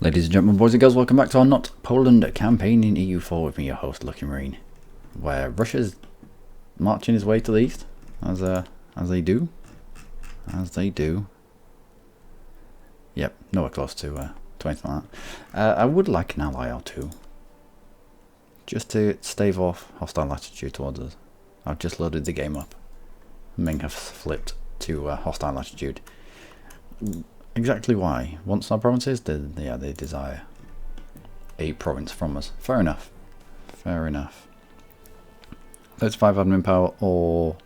Ladies and gentlemen, boys and girls, welcome back to our Not Poland campaign in EU4 with me, your host, Luckymarine, where Russia's marching his way to the east, as they do. Yep, nowhere close to anything like that. I would like an ally or two, just to stave off hostile attitude towards us. I've just loaded the game up. Ming have flipped to hostile attitude. Exactly why? Want some provinces? They desire a province from us. Fair enough. Fair enough. 35 admin power or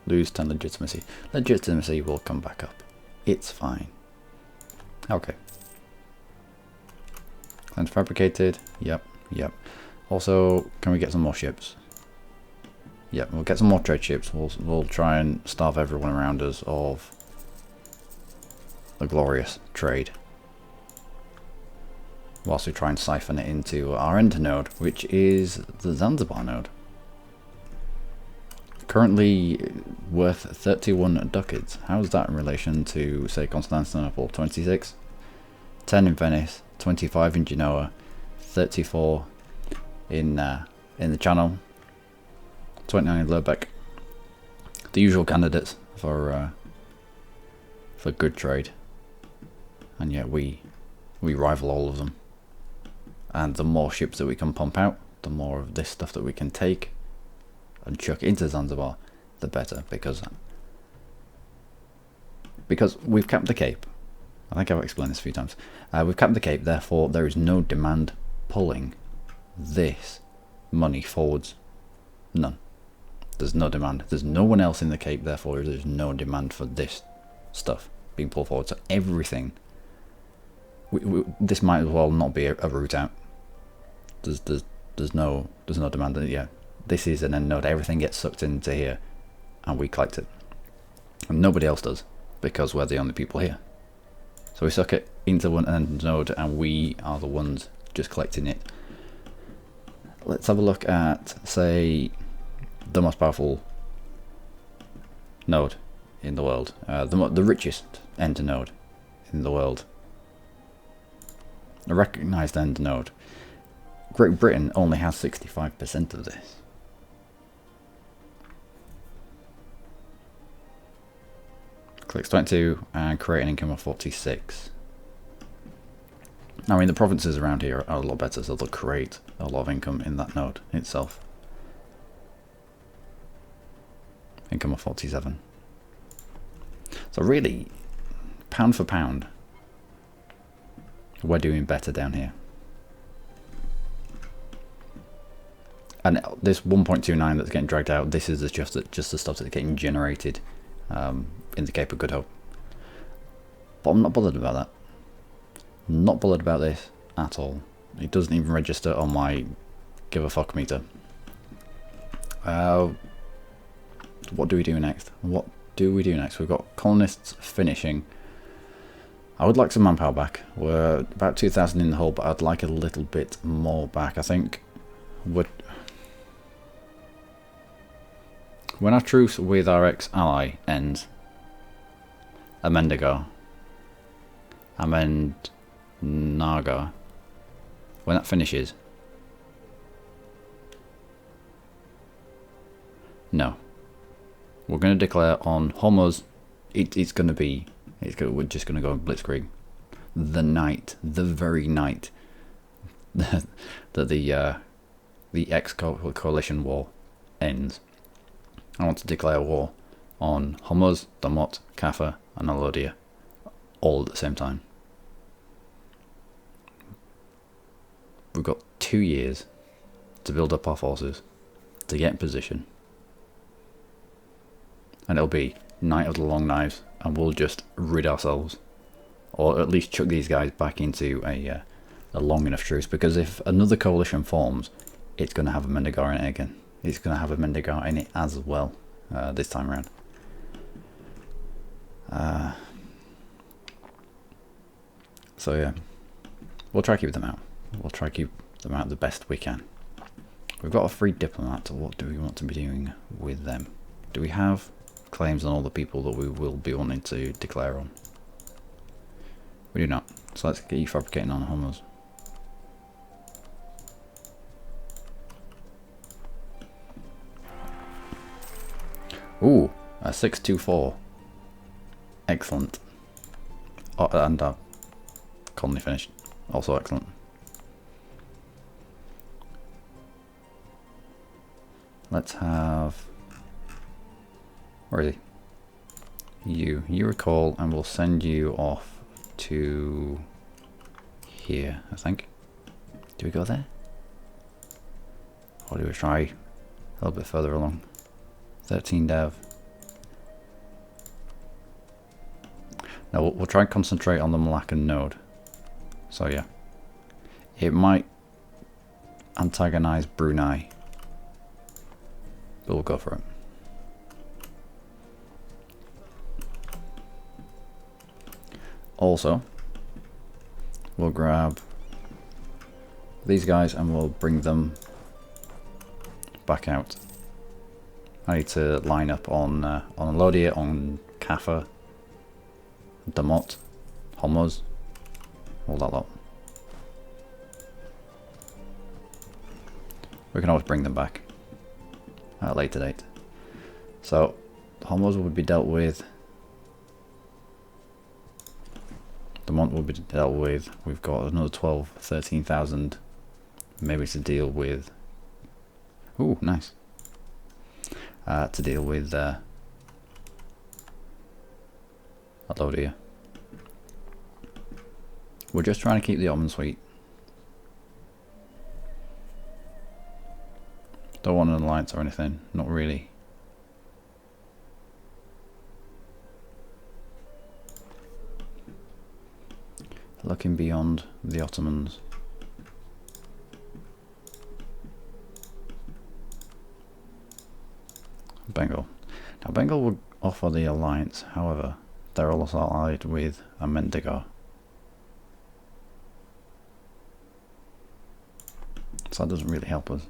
lose 10 legitimacy. Legitimacy will come back up. It's fine. Okay. Cleanse fabricated. Yep. Also, can we get some more ships? Yep, we'll get some more trade ships. We'll try and starve everyone around us of the glorious trade, whilst we try and siphon it into our end node, which is the Zanzibar node. Currently worth 31 ducats. How's that in relation to, say, Constantinople? 26, 10 in Venice, 25 in Genoa, 34 in the Channel, 29 in Lübeck. The usual candidates for good trade. And yet we rival all of them. And the more ships that we can pump out, the more of this stuff that we can take and chuck into Zanzibar, the better. Because we've capped the Cape. I think I've explained this a few times. We've capped the Cape, therefore there is no demand pulling this money forwards. None. There's no demand. There's no one else in the Cape, therefore there's no demand for this stuff being pulled forward. So everything, this might as well not be a route out. There's no demand. Yeah, this is an end node. Everything gets sucked into here, and we collect it, and nobody else does because we're the only people here. So we suck it into one end node, and we are the ones just collecting it. Let's have a look at, say, the most powerful node in the world, the richest end node in the world, a recognized end node. Great Britain only has 65% of this. Clicks 22 and create an income of 46. I mean, the provinces around here are a lot better, so they'll create a lot of income in that node itself. Income of 47. So really, pound for pound, we're doing better down here. And this 1.29 that's getting dragged out, this is just the stuff that's getting generated in the Cape of Good Hope. But I'm not bothered about that. Not bothered about this at all. It doesn't even register on my give a fuck meter. What do we do next? We've got colonists finishing. I would like some manpower back. We're about 2,000 in the hole, but I'd like a little bit more back. I think when our truce with our ex-ally ends, Amendagar, when that finishes, no, we're going to declare on Hormuz. We're just going to go blitzkrieg the very night that the ex-coalition war ends. I want to declare war on Hormuz, Damot, Kaffa and Alodia all at the same time. We've got 2 years to build up our forces, to get in position, and it'll be Night of the Long Knives, and we'll just rid ourselves, or at least chuck these guys back into a long enough truce, because if another coalition forms, it's going to have a Mendigar in it again. It's going to have a Mendigar in it as well this time around. So yeah, we'll try to keep them out. We'll try to keep them out the best we can. We've got a free diplomat. What do we want to be doing with them? Do we have claims on all the people that we will be wanting to declare on? We do not. So let's get you fabricating on Hummers. Ooh, a 624. Excellent. Oh, and our colony finished. Also excellent. Let's have... Where is he? You recall, and we'll send you off to here, I think. Do we go there? Or do we try a little bit further along? 13 dev. Now we'll try and concentrate on the Malaccan node. So yeah. It might antagonize Brunei, but we'll go for it. Also, we'll grab these guys and we'll bring them back out. I need to line up on Lodier, on Kaffa, Damot, Homos, all that lot. We can always bring them back at a later date. So, Homos will be dealt with. Damont will be dealt with. We've got another 12, 13,000 maybe to deal with. Ooh, nice. To deal with a load here. We're just trying to keep the Ottoman sweet. Don't want an alliance or anything, not really. Looking beyond the Ottomans. Bengal. Now Bengal would offer the alliance, however, they're also allied with Amendigar. So that doesn't really help us.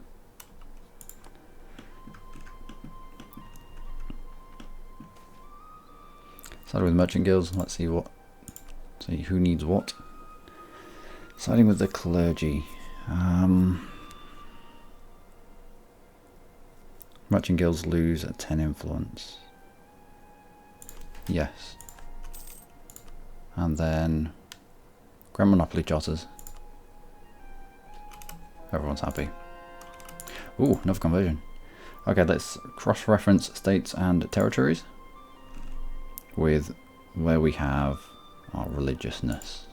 Starting with merchant guilds, let's see who needs what. Siding with the clergy. Merchant guilds lose at 10 influence. Yes. And then Grand Monopoly Charters. Everyone's happy. Ooh, another conversion. Okay, let's cross-reference states and territories with where we have our religiousness.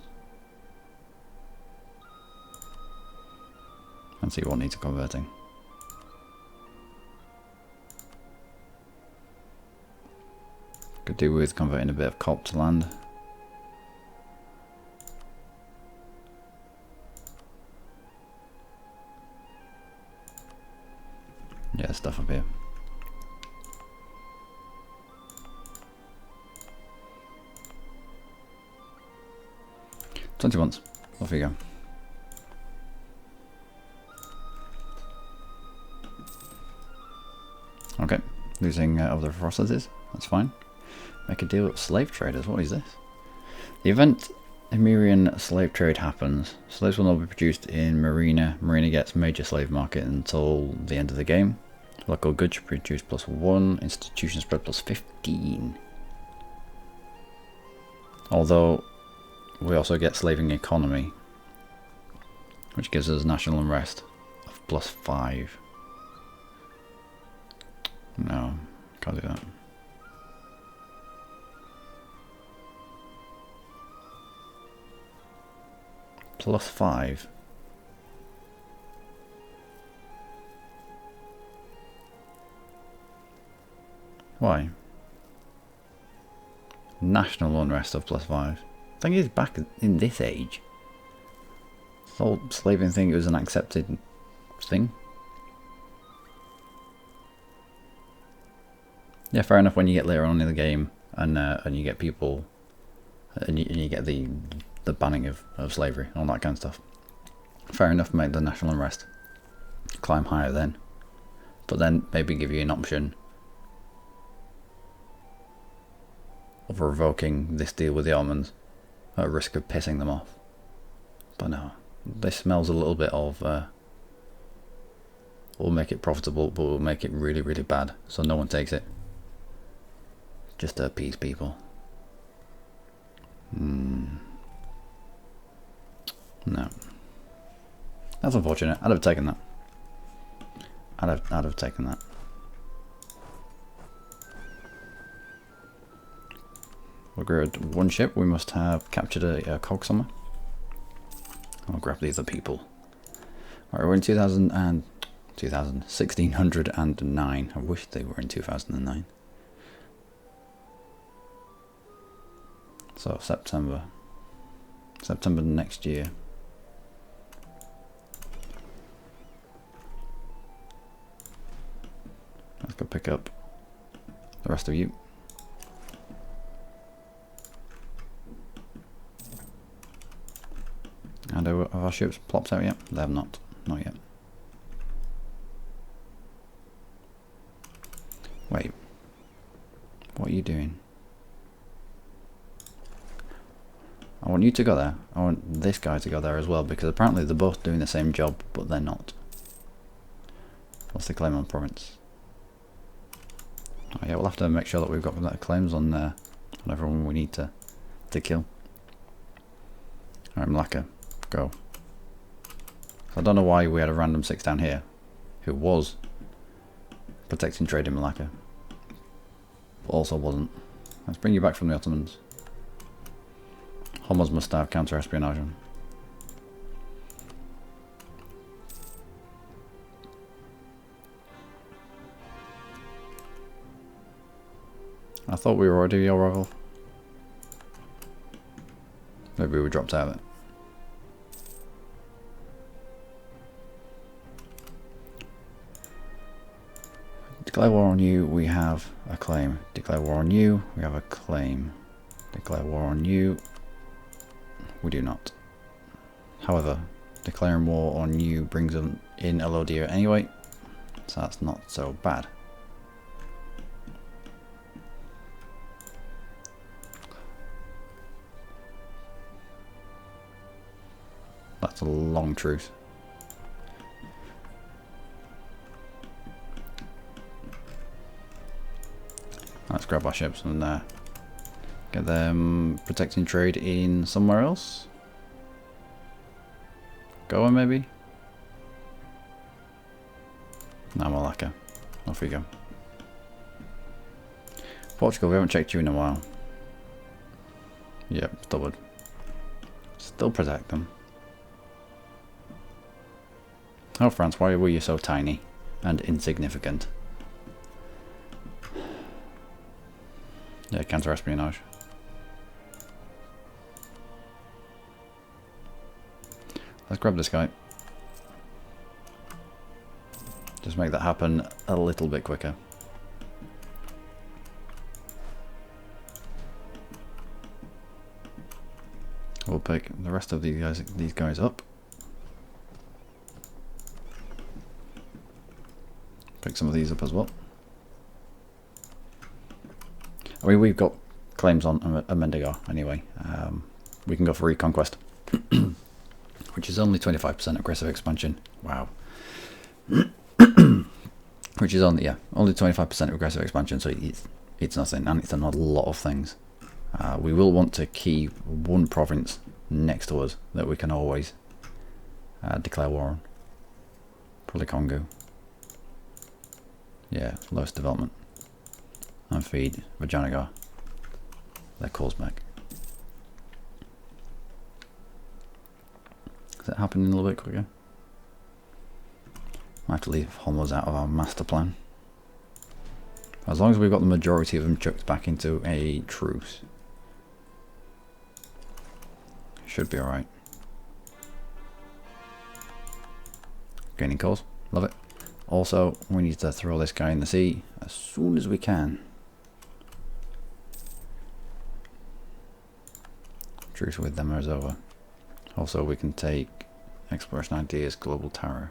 And see what needs converting. Could do with converting a bit of Copt land. Yeah, stuff up here. $20. Off you go. Okay, losing other ferocities, that's fine. Make a deal with slave traders, what is this? The event Imerian slave trade happens. Slaves will not be produced in Marina. Marina gets major slave market until the end of the game. Local goods produce +1, institution spread +15. Although we also get slaving economy, which gives us national unrest of +5. No, can't do that. +5. Why? National unrest of +5. Thing is, back in this age, this whole slaving thing, it was an accepted thing. Yeah, fair enough when you get later on in the game and you get people and you get the banning of slavery and all that kind of stuff. Fair enough, make the national unrest climb higher then, but then maybe give you an option of revoking this deal with the Ottomans at risk of pissing them off. But no, this smells a little bit of, we'll make it profitable, but we'll make it really, really bad, so no one takes it. Just to appease people. No. That's unfortunate. I'd have taken that. I'd have taken that. We're good. One ship. We must have captured a cog somewhere. I'll grab the other people. Alright, we're in 1609. I wish they were in 2009. So September next year. Let's go pick up the rest of you. And have our ships plopped out yet? They have not. Not yet. Wait. What are you doing? I want you to go there. I want this guy to go there as well, because apparently they're both doing the same job, but they're not. What's the claim on province? Oh yeah, we'll have to make sure that we've got that claims on everyone we need to kill. Alright, Malacca, go. I don't know why we had a random 6 down here who was protecting trade in Malacca, but also wasn't. Let's bring you back from the Ottomans. Homos must have counter-espionage on. I thought we were already your rival. Maybe we dropped out of it. Declare war on you, we have a claim. Declare war on you, we have a claim. Declare war on you, we do not. However, declaring war on you brings them in a load here anyway, so that's not so bad. That's a long truce. Let's grab our ships and get them protecting trade in somewhere else. Goa maybe? No, Malacca. Off we go. Portugal, we haven't checked you in a while. Yep, still would. Still protect them. Oh France, why were you so tiny and insignificant? Yeah, counter-espionage. Let's grab this guy. Just make that happen a little bit quicker. We'll pick the rest of these guys up. Pick some of these up as well. I mean, we've got claims on Amendigar anyway. We can go for reconquest, which is only 25% aggressive expansion. Wow. Which is only 25% aggressive expansion, so it's nothing, and it's not a lot of things. We will want to key one province next to us that we can always declare war on. Probably Congo. Yeah, lowest development. And feed Vijayanagar their calls back. Is that happening a little bit quicker? I have to leave Homos out of our master plan. As long as we've got the majority of them chucked back into a truce, should be alright. Gaining calls, love it. Also, we need to throw this guy in the sea as soon as we can. Truce with them is over. Also, we can take exploration ideas, global tariffs.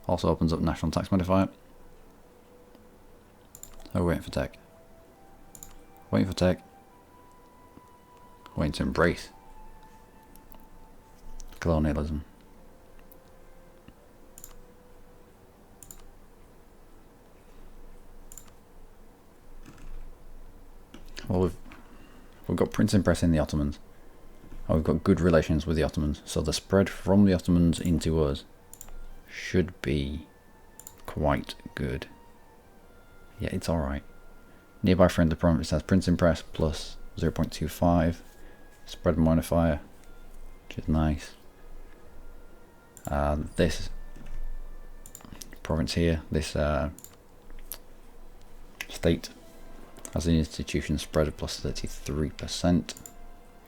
Also opens up national tax modifier. Oh, waiting for tech. Waiting for tech. Waiting to embrace. colonialism. Well, we've got printing press in the Ottomans. Oh, we've got good relations with the Ottomans, so the spread from the Ottomans into us should be quite good. Yeah, it's alright. Nearby friendly province has printing press plus 0.25. Spread modifier, which is nice. This province here, this state, has an institution spread of plus 33%,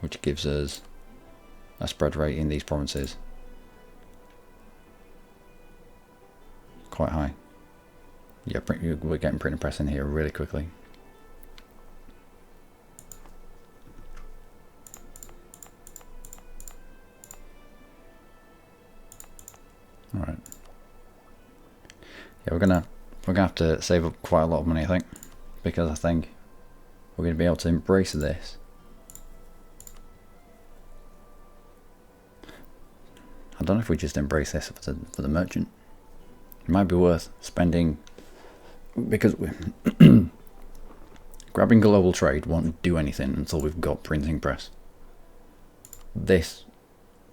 which gives us a spread rate in these provinces quite high. Yeah, we're getting printing press in here really quickly. Alright. Yeah, we're gonna have to save up quite a lot of money, I think, because I think we're gonna be able to embrace this. I don't know if we just embrace this for the merchant. It might be worth spending, because grabbing global trade won't do anything until we've got printing press. This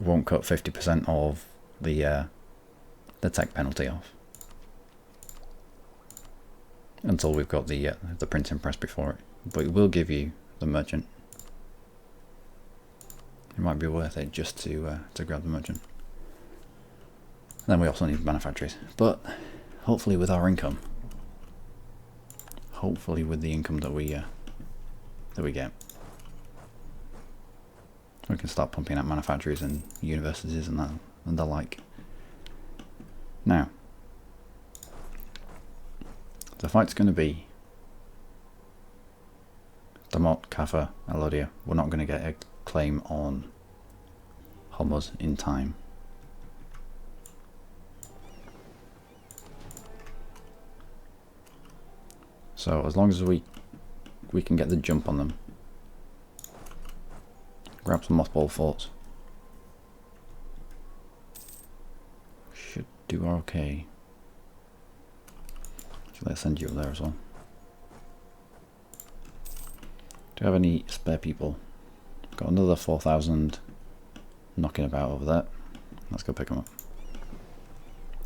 won't cut 50% of the tech penalty off until we've got the printing press before it, but it will give you the merchant. It might be worth it just to grab the merchant. Then we also need manufactories, but hopefully with our income, hopefully with the income that we get, we can start pumping out manufactories and universities and that and the like. Now, the fight's going to be Damot, Kaffa, Elodia. We're not going to get a claim on Hormuz in time. So as long as we can get the jump on them, grab some mothball forts, should do okay. Actually, let's send you over there as well. Do you have any spare people? Got another 4,000 knocking about over there. Let's go pick them up.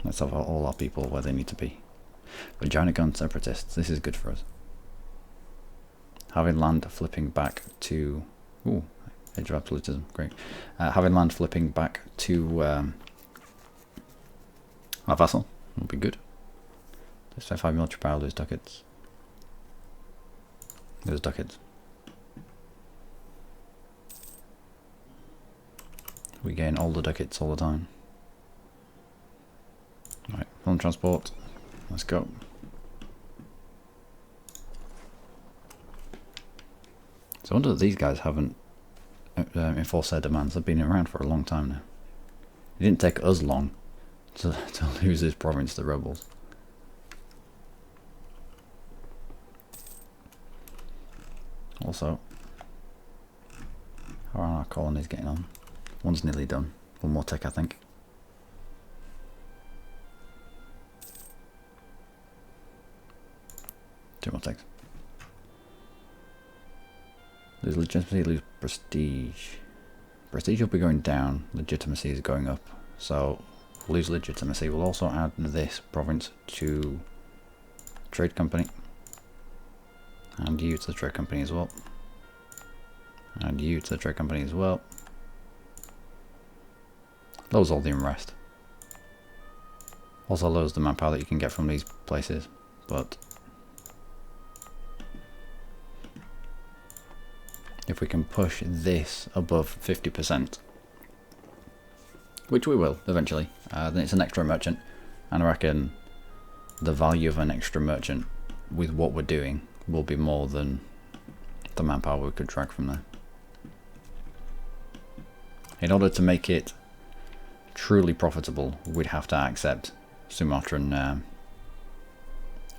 Let's have all our people where they need to be. Vagina gun separatists, this is good for us. Having land flipping back to... Ooh, Age of Absolutism, great. Having land flipping back to our vassal will be good. Let's say 5 military power, lose ducats. Lose ducats. We gain all the ducats all the time. Right, film transport. Let's go. So I wonder that these guys haven't enforced their demands. They've been around for a long time now. It didn't take us long to lose this province to the rebels. Also, how are our colonies getting on? One's nearly done. One more tick, I think. Two more ticks. Lose legitimacy, lose prestige. Prestige will be going down, legitimacy is going up. So, lose legitimacy. We'll also add this province to trade company. And you to the trade company as well. And you to the trade company as well. Lowers all the unrest. Also lowers the manpower that you can get from these places. But if we can push this above 50%, which we will eventually, then it's an extra merchant. And I reckon the value of an extra merchant with what we're doing will be more than the manpower we could drag from there. In order to make it truly profitable, we'd have to accept Sumatran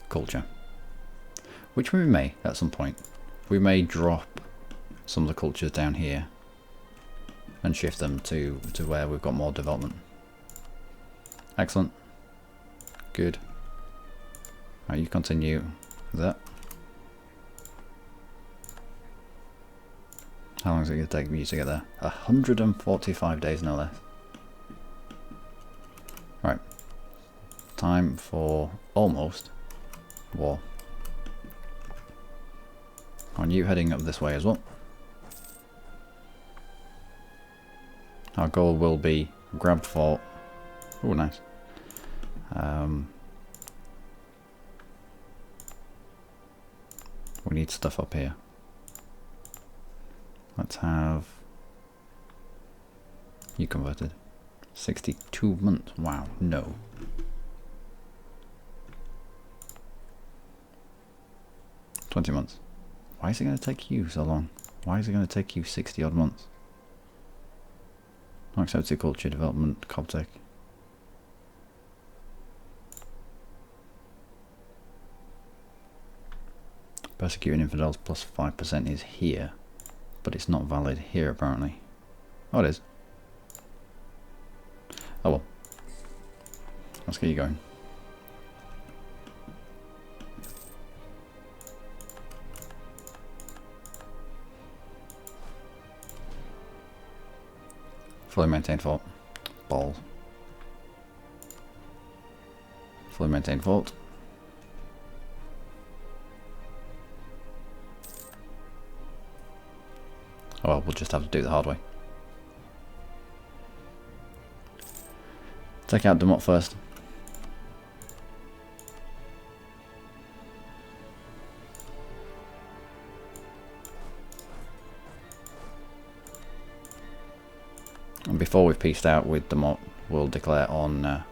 culture, which we may at some point. We may drop some of the cultures down here and shift them to where we've got more development. Excellent. Good. Right, you continue that. How long is it going to take you to get there? 145 days, no less. Right. Time for almost war. And you heading up this way as well. Our goal will be grab fort. Oh, nice. We need stuff up here. Let's have you converted. 62 months. Wow, no. $20 months. Why is it going to take you so long? Why is it going to take you 60 odd months? Not accepted culture development, Coptech. Persecuting infidels plus 5% is here, but it's not valid here apparently. Oh, it is. Oh well. Let's get you going. Fully maintained fort. Balls. Fully maintained fort. Oh well, we'll just have to do it the hard way. Take out Demot first. And before we've pieced out with Demot, we'll declare on the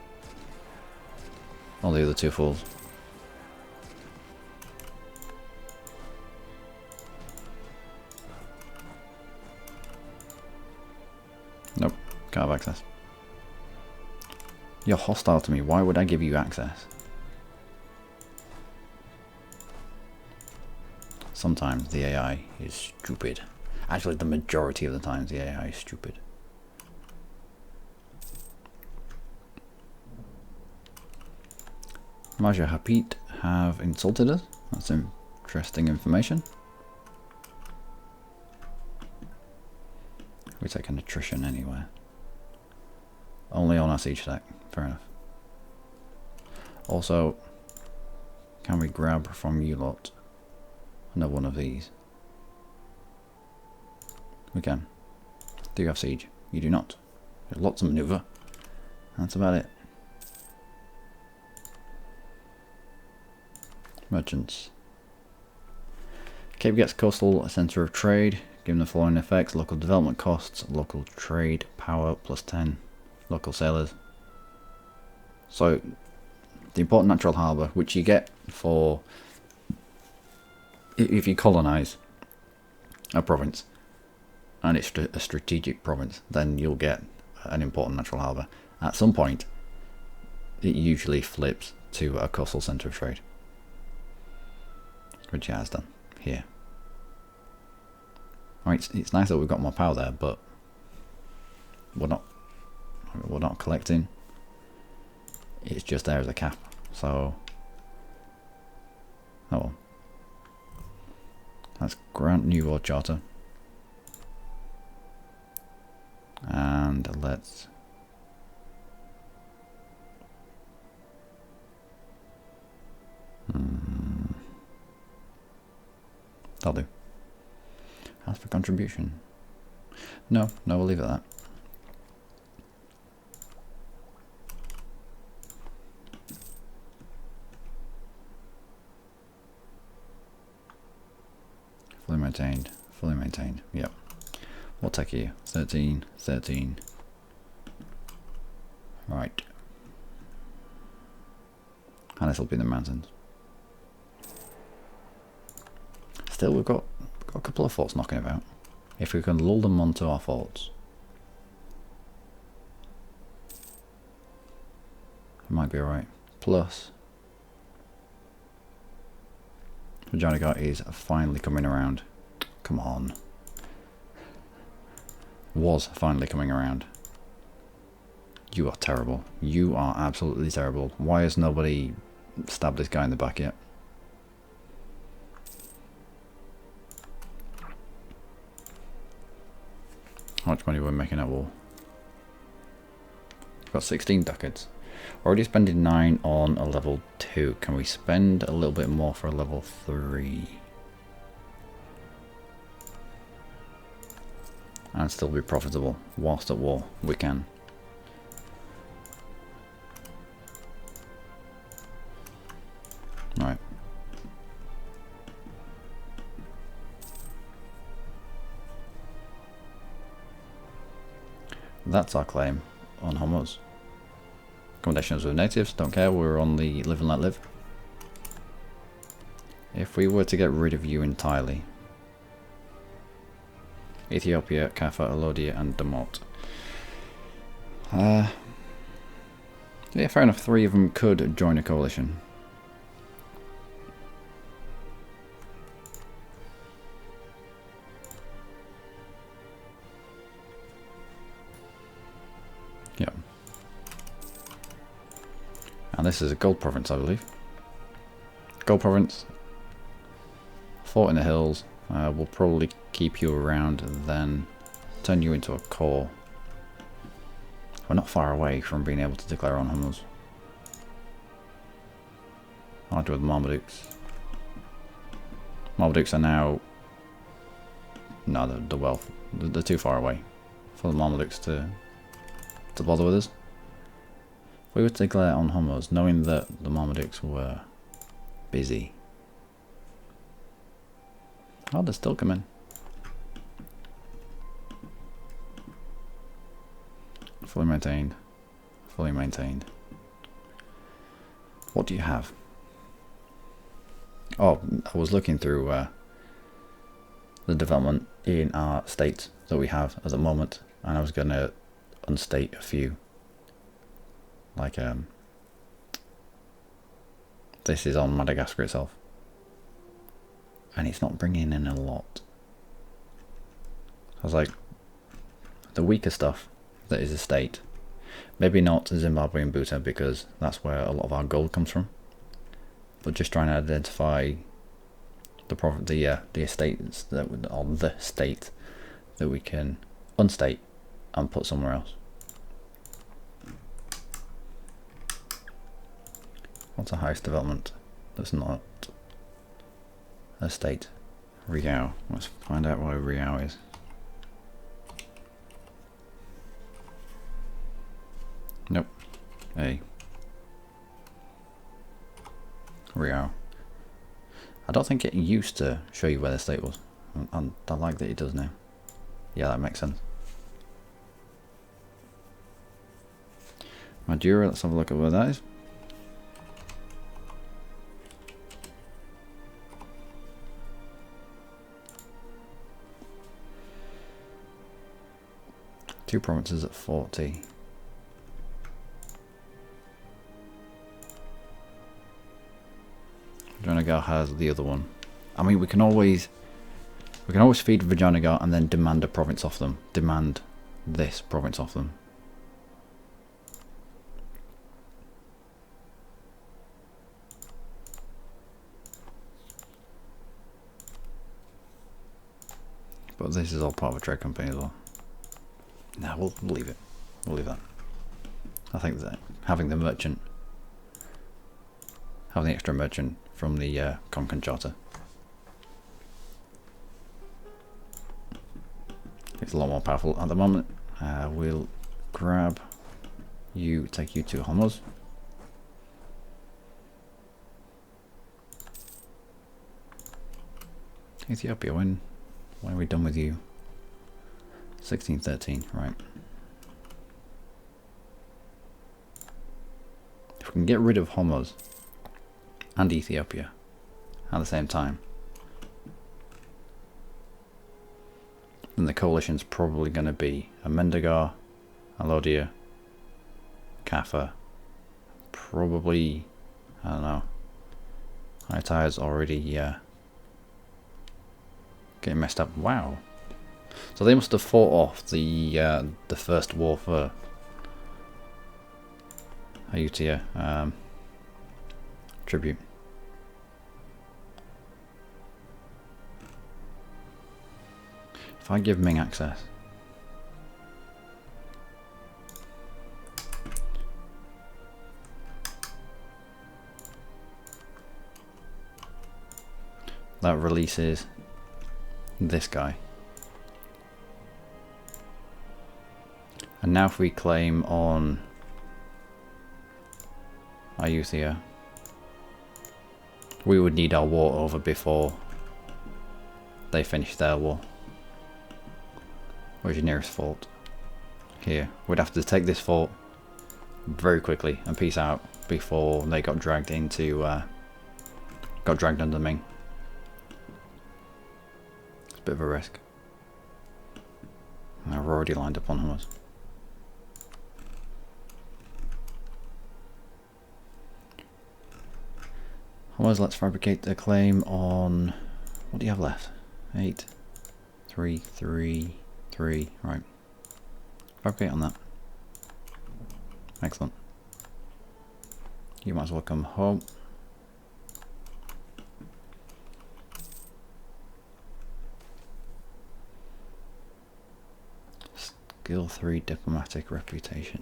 other two fools. Nope, can't have access. You're hostile to me, why would I give you access? Sometimes the AI is stupid. Actually, the majority of the times the AI is stupid. Maja Hapit have insulted us. That's interesting information. We take an attrition anywhere. Only on our siege stack. Fair enough. Also, can we grab from you lot another one of these? We can. Do you have siege? You do not. There's lots of maneuver. That's about it. Merchants. Cape gets coastal centre of trade, given the following effects: local development costs, local trade power plus 10, local sailors. So the important natural harbour, which you get for if you colonise a province and it's a strategic province, then you'll get an important natural harbour. At some point it usually flips to a coastal centre of trade, which it has done here. Right, it's nice that we've got more power there, but we're not collecting. It's just there as a cap. So, oh well. Let's grant new war charter, and let's that'll do. Ask for contribution. No, we'll leave it at that. Fully maintained, yep. We'll take you 13, 13. Right. And this will be in the mountains. Still, we've got a couple of forts knocking about. If we can lull them onto our forts, it might be alright. Plus, Johnny is finally coming around. Come on. was finally coming around. You are terrible. You are absolutely terrible. Why has nobody stabbed this guy in the back yet? How much money we're making at war? Got 16 ducats. Already spending 9 on a level 2. Can we spend a little bit more for a level 3? And still be profitable whilst at war. We can. Right. That's our claim on Hormuz. Accommodations with natives, don't care, we're on the live and let live. If we were to get rid of you entirely, Ethiopia, Kaffa, Alodia and Damot. Yeah, fair enough, 3 of them could join a coalition. Yeah. And this is a gold province, I believe. Gold province. Fort in the hills. We'll probably keep you around and then turn you into a core. We're not far away from being able to declare on Hormuz. I'll do with the Marmadukes. Marmadukes are now... No, the wealth. They're too far away for the Marmadukes to bother with us. If we were to declare on Hormuz, knowing that the Marmadukes were busy. Oh, they're still coming. Fully maintained. Fully maintained. What do you have? Oh, I was looking through the development in our states that we have at the moment, and I was going to unstate a few. Like, this is on Madagascar itself. And it's not bringing in a lot. I was like, the weaker stuff that is a state, maybe not Zimbabwe and Bhutan because that's where a lot of our gold comes from, but just trying to identify the estates that would, or the state that we can unstate and put somewhere else. What's the highest development that's not a state? Riau. Let's find out where Riau is. Nope. A. Riau. I don't think it used to show you where the state was. And I like that it does now. Yeah, that makes sense. Madura, let's have a look at where that is. Two provinces at 40. Vijayanagar has the other one. I mean, we can always feed Vijayanagar and then demand a province off them. Demand this province off them. But this is all part of a trade company as well. Nah, we'll leave it. We'll leave that. I think that having the merchant, having the extra merchant from the Konkan Charter, it's a lot more powerful at the moment. We'll grab you, take you to Hormuz. Ethiopia, when are we done with you? 1613, right. If we can get rid of Hormuz and Ethiopia at the same time, then the coalition's probably going to be Amendagar, Alodia, Kaffa, probably, I don't know, Hightire's already getting messed up. Wow. So they must have fought off the first war for Ayutthaya tribute. If I give Ming access, that releases this guy. And now if we claim on Ayutthaya, we would need our war over before they finish their war. Where's your nearest fort? Here. We'd have to take this fort very quickly and peace out before they got dragged into got dragged under Ming. It's a bit of a risk. And we're already lined up on us. Otherwise, let's fabricate a claim on... What do you have left? 8, 3, 3, 3. Right. Fabricate on that. Excellent. You might as well come home. Skill 3 diplomatic reputation.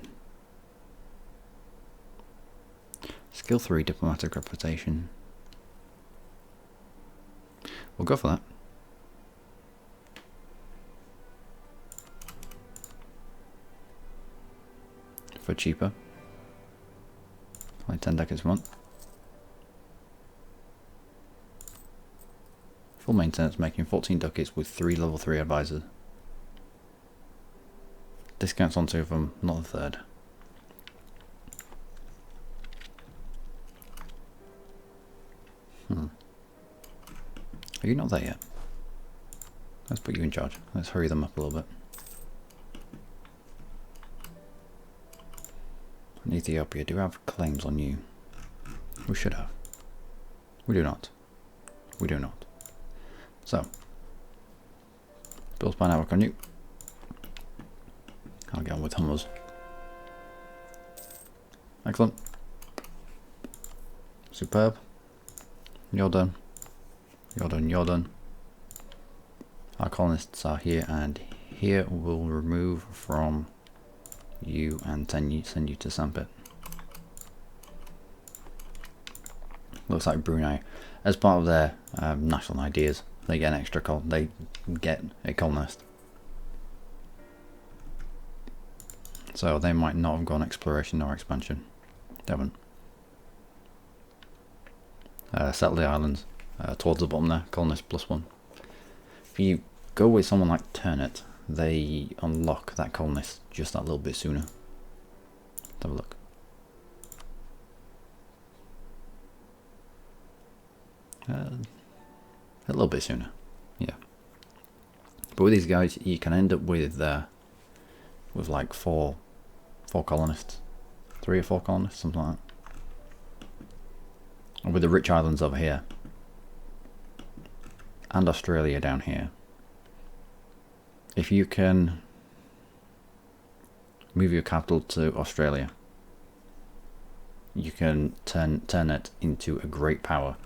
Skill 3 diplomatic reputation. We'll go for that. For cheaper. Like 10 decades a month. Full maintenance, making 14 ducats with 3 level 3 advisors. Discounts on 2 of them, not the third. Are you not there yet? Let's put you in charge. Let's hurry them up a little bit. In Ethiopia, do we have claims on you? We should have. We do not. We do not. So, build spy network on you. I'll get on with Hummers. Excellent. Superb. You're done. You're done, you're done. Our colonists are here, and here we'll remove from you and send you to Sampit. Looks like Brunei, as part of their national ideas, they get an extra they get a colonist. So they might not have gone exploration or expansion. They haven't. Settle the islands. Towards the bottom there, colonist +1. If you go with someone like Turnit, they unlock that colonist just that little bit sooner. Let's have a look. A little bit sooner, yeah. But with these guys, you can end up with like four colonists, 3 or 4 colonists, something like that. And with the rich islands over here, and Australia down here, if you can move your capital to Australia, you can turn it into a great power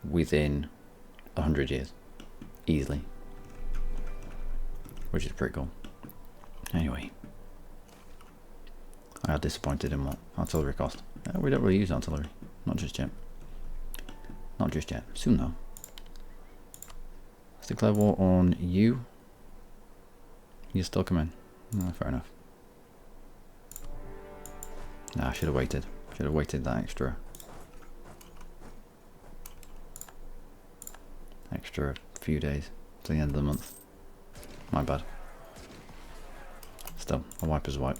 within 100 years, easily, which is pretty cool. Anyway, I got disappointed in what artillery cost. We don't really use artillery, not just yet. Not just yet, soon though. Let's declare war on you. You still come in. Oh, fair enough. Nah, I should have waited. Should have waited that extra few days to the end of the month. My bad. Still, a wipe is a wipe.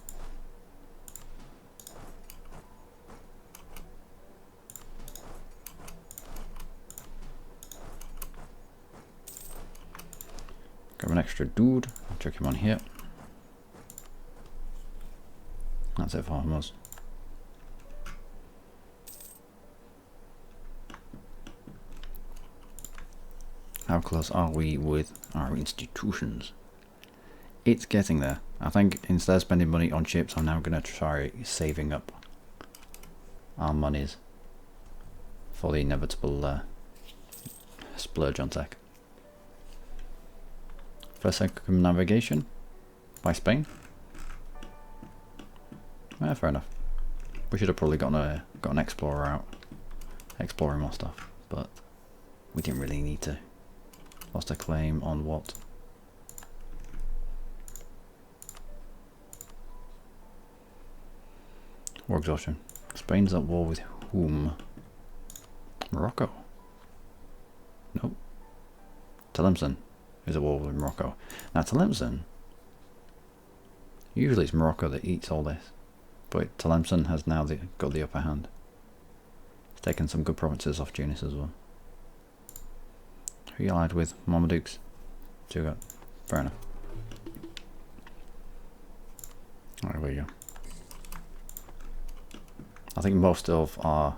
Grab an extra dude, I'll chuck him on here. That's it for Hamas. How close are we with our institutions? it's getting there. I think instead of spending money on ships, I'm now going to try saving up our monies for the inevitable splurge on tech. First circumnavigation by Spain. Yeah, fair enough. We should have probably got an explorer out, exploring more stuff, but we didn't really need to. Lost a claim on what? War exhaustion. Spain's at war with whom? Morocco. Nope. Tlemcen is at war with Morocco. Now Tlemcen, usually it's Morocco that eats all this, but Tlemcen has now got the upper hand. It's taken some good provinces off Tunis as well. Who you allied with? Marmadukes. Fair enough. There we go. I think most of our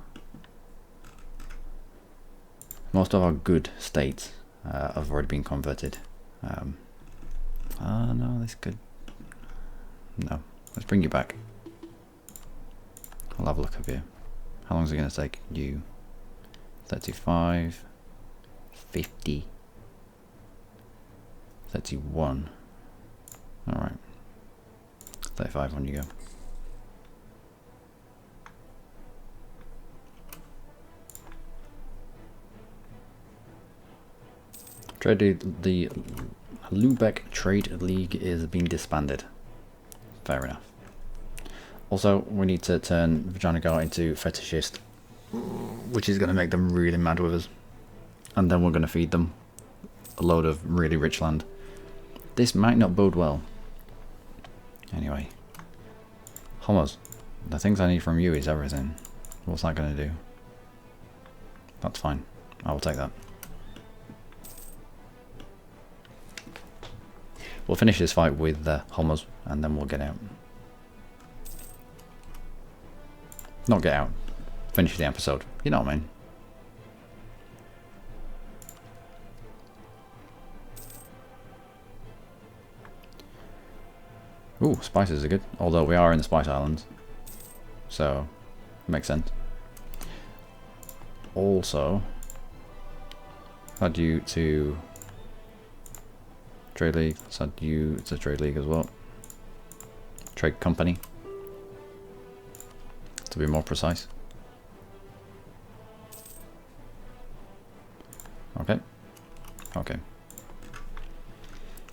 good states have already been converted. No, this could. No, let's bring you back. I'll have a look up here. How long is it going to take you? 35, 50, 31. All right, 35 on you go. The Lubeck Trade League is being disbanded. Fair enough. Also, we need to turn Vijayanagar into fetishist, which is going to make them really mad with us. And then we're going to feed them a load of really rich land. This might not bode well. Anyway. Homos. The things I need from you is everything. What's that going to do? That's fine. I will take that. We'll finish this fight with Homos and then we'll get out. Not get out. Finish the episode. You know what I mean. Ooh, spices are good. Although we are in the Spice Islands. So, makes sense. Also, add you to Trade League. Let's add you to Trade League as well. Trade Company. To be more precise. Okay. Okay.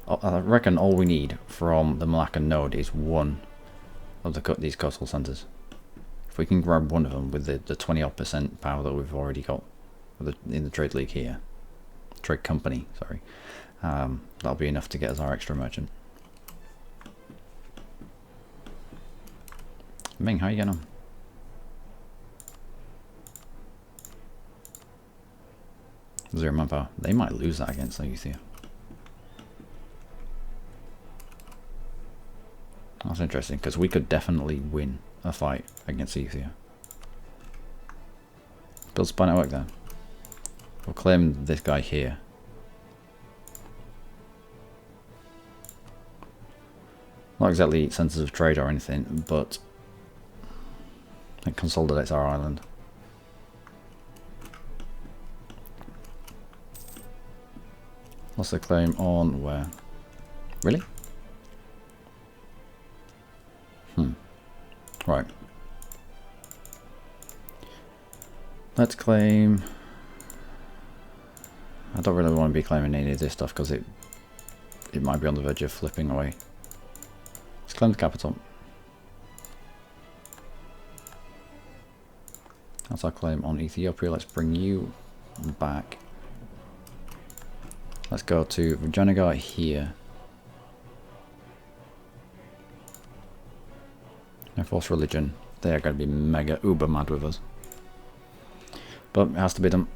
I reckon all we need from the Malaccan node is one of these coastal centres. If we can grab one of them with the 20% power that we've already got in the Trade League here. Trade Company, sorry. That'll be enough to get us our extra merchant. Ming, how are you getting on? 0 manpower. They might lose that against Ayutthaya. That's interesting, because we could definitely win a fight against Ayutthaya. Build spy network then. We'll claim this guy here. Not exactly centres of trade or anything, but it consolidates our island. What's the claim on where? Really? Right. Let's claim. I don't really want to be claiming any of this stuff because it might be on the verge of flipping away. Let's claim the capital. That's our claim on Ethiopia. Let's bring you back. Let's go to Vijayanagar here. Enforce religion. They are going to be mega uber mad with us. But it has to be done.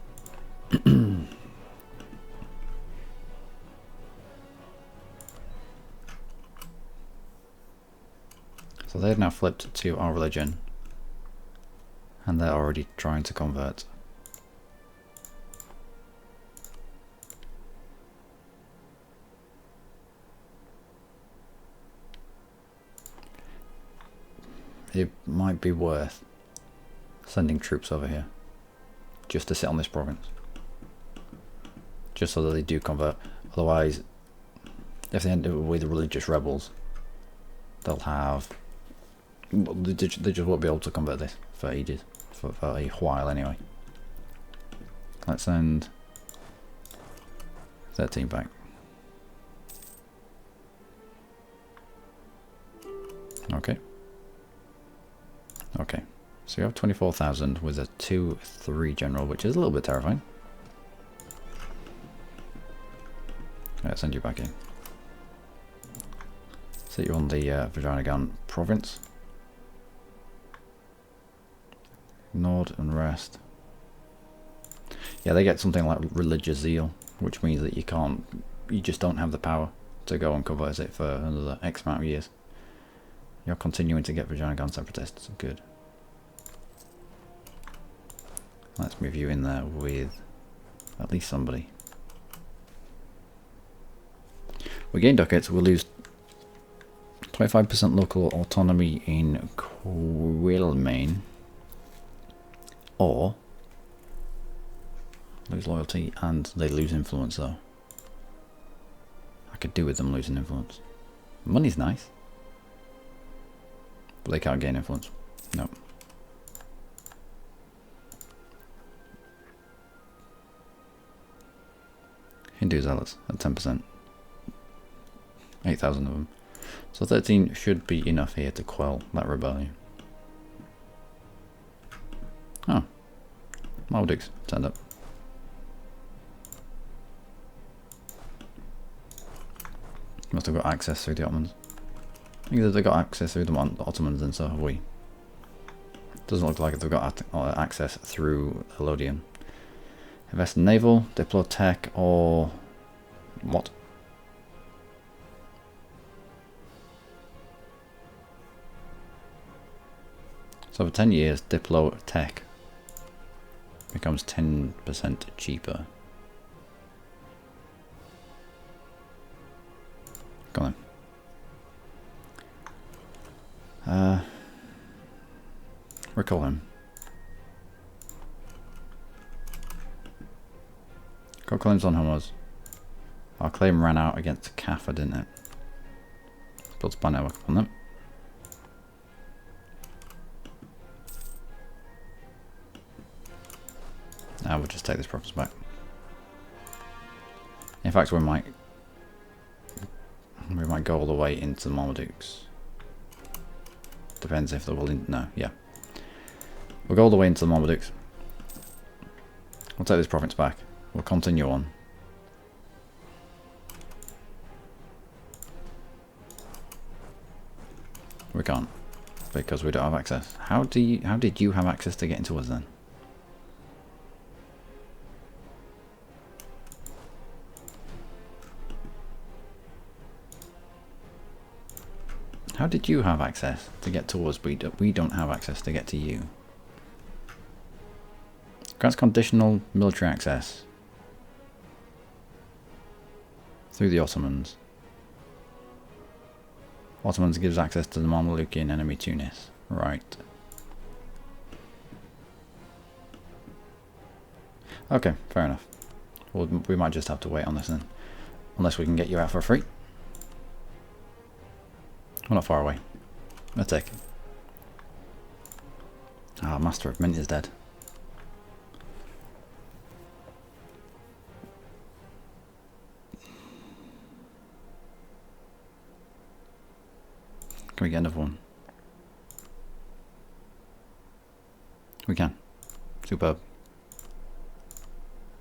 So they've now flipped to our religion. And they're already trying to convert. it might be worth sending troops over here just to sit on this province, just so that they do convert. Otherwise, if they end up with religious rebels, they'll have, they just won't be able to convert this for ages, for a while anyway. Let's send 13 back. Okay. Okay. So you have 24,000 with a 2-3 general, which is a little bit terrifying. Let's send you back in. Sit you on the Vajranagan province. Nord and rest. Yeah, they get something like religious zeal, which means that you just don't have the power to go and convert it for another X amount of years. You're continuing to get Vajranagan separatists. Good. Let's move you in there with at least somebody. We gain ducats, we'll lose 25% local autonomy in Quilmain, or lose loyalty and they lose influence though. I could do with them losing influence. Money's nice, but they can't gain influence. No. Hindu zealots at 10%. 8,000 of them. So 13 should be enough here to quell that rebellion. Oh. Maldiks turned up. Must have got access through the Ottomans. Either they got access through the Ottomans and so have we. Doesn't look like they've got access through Elodian. Invest in naval, diplo tech, or what? So for 10 years, diplo tech becomes 10% cheaper. Go on. Recall him. Got claims on homos. Our claim ran out against Kaffa, didn't it? Built spy network upon them. Now we'll just take this province back. In fact, we might go all the way into the Marmadukes. Depends if they're willing. No, yeah. We'll go all the way into the Marmadukes. We'll take this province back. We'll continue on. We can't, because we don't have access. How did you have access to get into us then? How did you have access to get to us? We don't have access to get to you. Grants conditional military access through the Ottomans. Ottomans gives access to the Mamelukian enemy Tunis. Right. Okay, fair enough. Well, we might just have to wait on this then. Unless we can get you out for free. We're not far away. Let's take. Ah, Master of Mint is dead. Can we get another one? We can. Superb.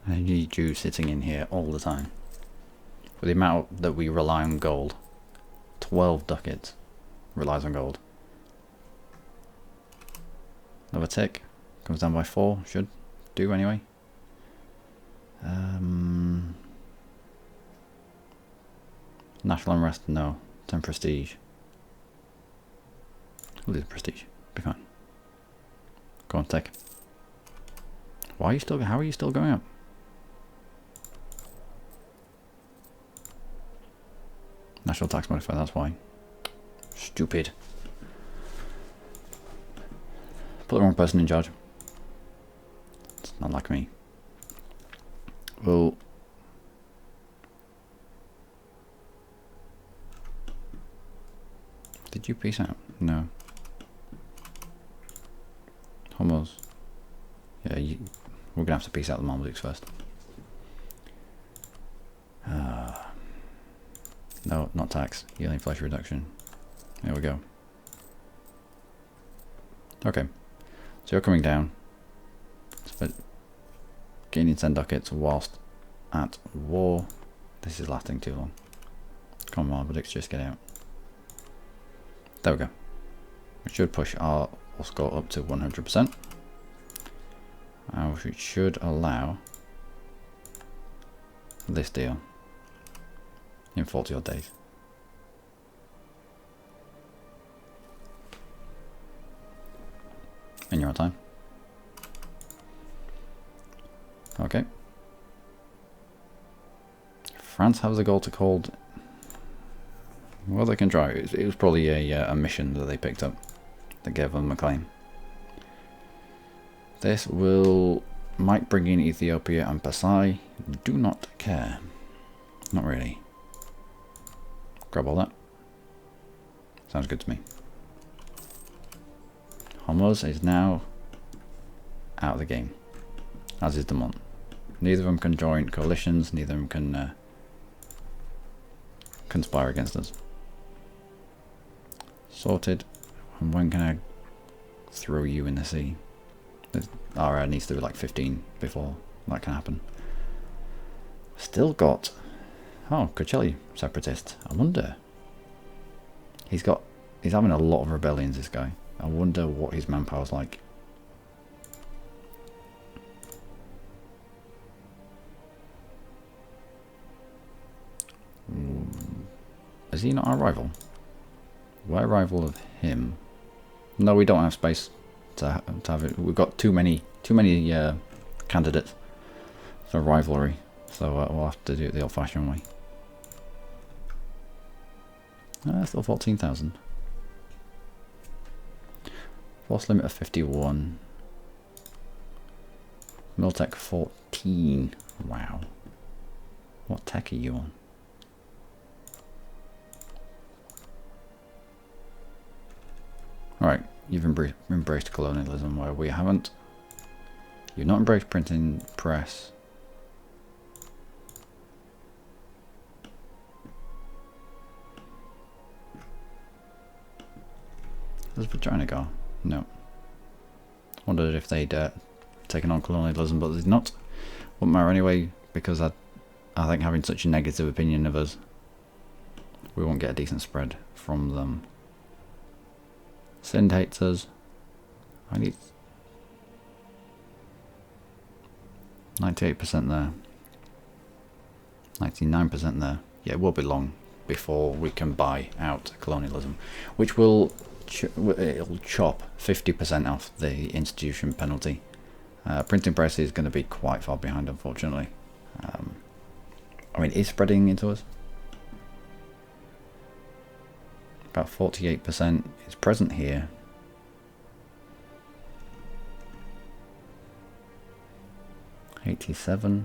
I need you sitting in here all the time. For the amount that we rely on gold, 12 ducats relies on gold. Another tick. Comes down by 4. Should do anyway. National unrest? No. 10 prestige. We'll do the prestige. Be fine. Go on, tick. Why are you still? How are you still going up? National tax modifier. That's why. Stupid. Put the wrong person in charge. It's not like me. Well, did you peace out? No. Almost. Yeah, we're gonna have to peace out the Marmosics first. No, not tax. Healing flesh reduction. There we go. Okay. So you're coming down. But gaining 10 ducats whilst at war. This is lasting too long. Come on, but just get out. There we go. We should push our score up to 100%. Which should allow this deal in 40 odd days. And you're on time. Okay. France has a goal to hold. Well, they can try. It was probably a mission that they picked up that gave them a claim. This might bring in Ethiopia and Pasai. Do not care. Not really. Grab all that. Sounds good to me. Hormuz is now out of the game, as is Demont. Neither of them can join coalitions, neither of them can conspire against us. Sorted. And when can I throw you in the sea? Our needs to be like 15 before that can happen. Still got... Oh, Coachella separatist. I wonder... He's having a lot of rebellions, this guy. I wonder what his manpower's like. Is he not our rival? We're a rival of him. No, we don't have space to have it. We've got too many candidates for rivalry, so we'll have to do it the old-fashioned way. Still 14,000. Force limit of 51. Miltech 14. Wow. What tech are you on? Alright, you've embraced colonialism where we haven't. You've not embraced printing press. Does Vagina go? No. Wondered if they'd taken on colonialism, but they'd not. Wouldn't matter anyway, because I think having such a negative opinion of us, we won't get a decent spread from them. Sind hates us. I need 98% there. 99% there. Yeah, it will be long before we can buy out colonialism, which will it'll chop 50% off the institution penalty. Printing press is going to be quite far behind, unfortunately. I mean, it's spreading into us. About 48% is present here. $87,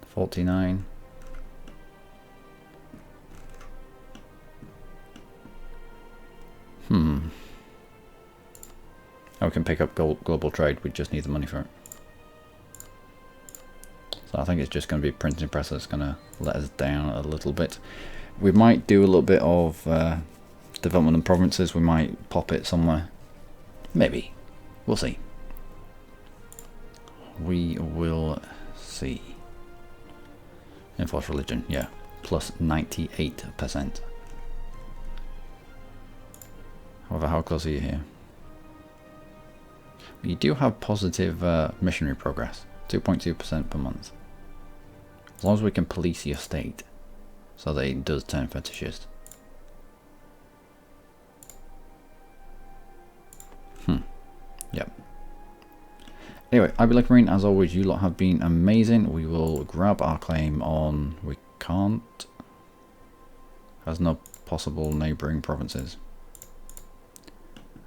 49. We can pick up global trade, we just need the money for it. So I think it's just going to be printing press that's going to let us down a little bit. We might do a little bit of development in provinces, we might pop it somewhere. Maybe. We'll see. We will see. Enforced religion, yeah. Plus 98%. However, how close are you here? You do have positive missionary progress. 2.2% per month. As long as we can police your state so that it does turn fetishist. Yep. Anyway, I've been Luckymarine. As always, you lot have been amazing. We will grab our claim on... We can't. Has no possible neighbouring provinces.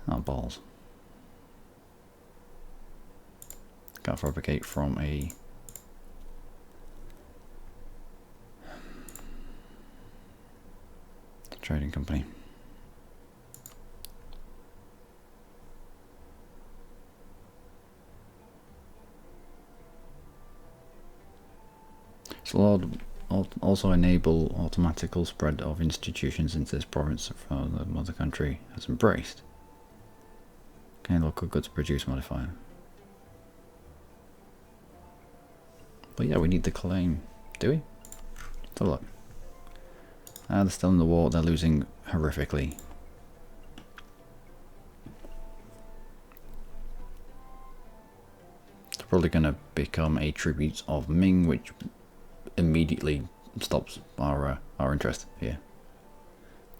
Oh, balls. Can't fabricate from a trading company. So also enable automatical spread of institutions into this province from the mother country has embraced. Okay, local goods produce modifier. But yeah, we need the claim. Do we? Let's have a look. They're still in the war. They're losing horrifically. They're probably going to become a tribute of Ming, which immediately stops our interest here.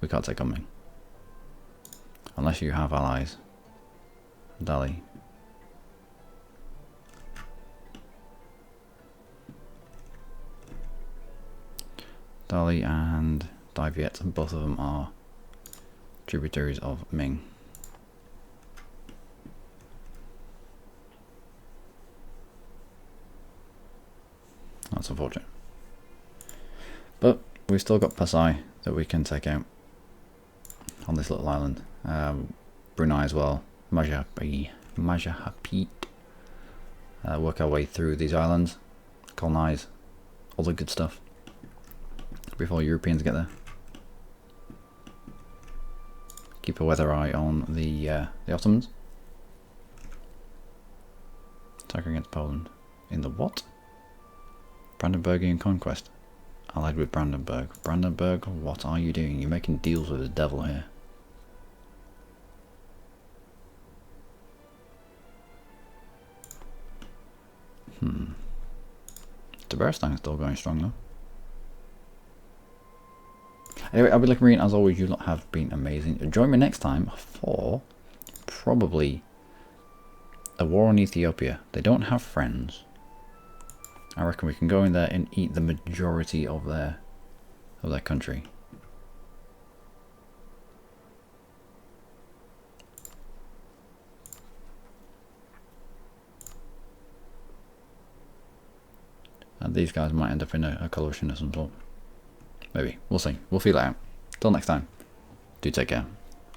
We can't take on Ming unless you have allies. Dali. Dali and Dai Viet, both of them are tributaries of Ming. That's unfortunate. But we've still got Pasai that we can take out on this little island. Brunei as well. Majapahit. Work our way through these islands. Colonize. All the good stuff. Before Europeans get there. Keep a weather eye on the Ottomans. Attack against Poland. In the what? Brandenburgian conquest. Allied with Brandenburg. Brandenburg, what are you doing? You're making deals with the devil here. TBARW still going strong though. Anyway, I'll be Luckymarine. As always, you lot have been amazing. Join me next time for probably a war on Ethiopia. They don't have friends. I reckon we can go in there and eat the majority of their country. And these guys might end up in a coalition of some sort. Maybe. We'll see. We'll feel it out. Till next time. Do take care.